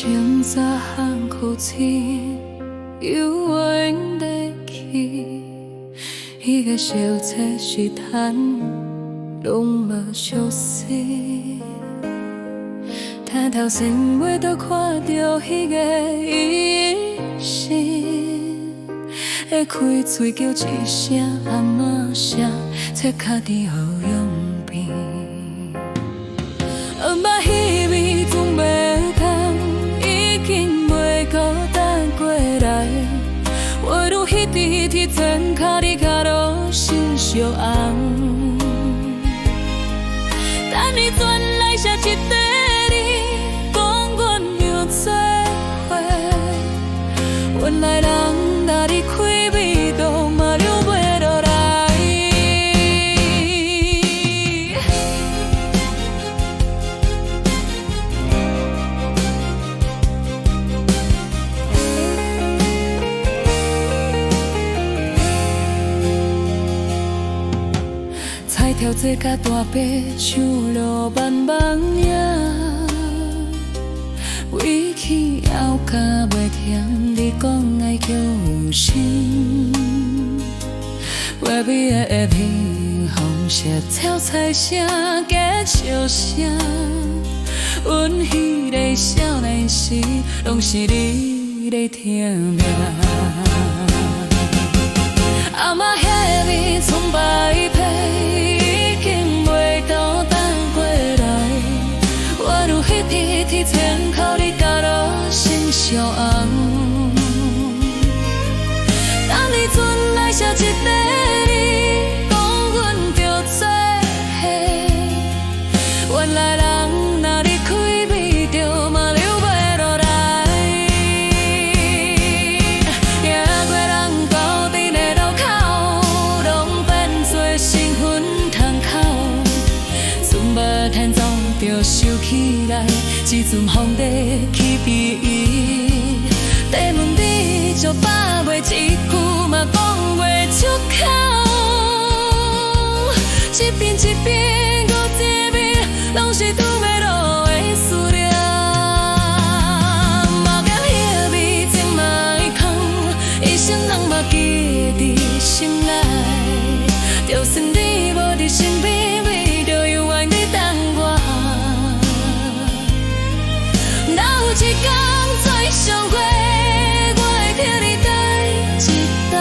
清早喊苦气，犹原在起。迄个小册是叹，拢无消息。抬头先袂倒看到迄个医生，会开嘴叫一声安怎写，册卡伫后用边。目翕味总袂通，已经袂孤单过来。我愈彼滴铁针卡伫脚路心烧红，等你转来写一块你，讲阮又做伙。原来人若离开味道嘛留袂落来。彩条做甲大伯唱落慢慢影。委屈还甲袂甜，你讲爱叫有心。画笔的下面红色跳彩声加笑声，阮迄个少年时，拢是你在听命。阿嬷遐味葱白皮，已经袂倒等过来。我愈彼滴铁针靠你脚路心烧红，等你转来写一块你，讲阮着做伙。原来人若离开味着嘛留袂落来。行过人高顶的路口，拢变做身份窗口。船无趁总着收起来，一阵风地去避伊。地问你就把袂一句嘛讲袂出口，一遍一遍搁一遍，拢是拄要落的思念。嘛嫌迄味情嘛会空，一生人嘛记伫心内。就算你无伫身边，味就永远在等我。哪有一天再相会，我会替你等一等。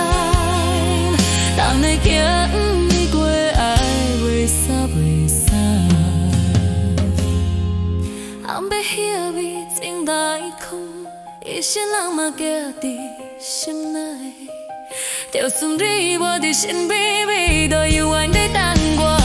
等你行你过爱袂散袂散。暗暝迄味情来空，一生人嘛记伫心内。就算你无伫身边，味就永远在等我。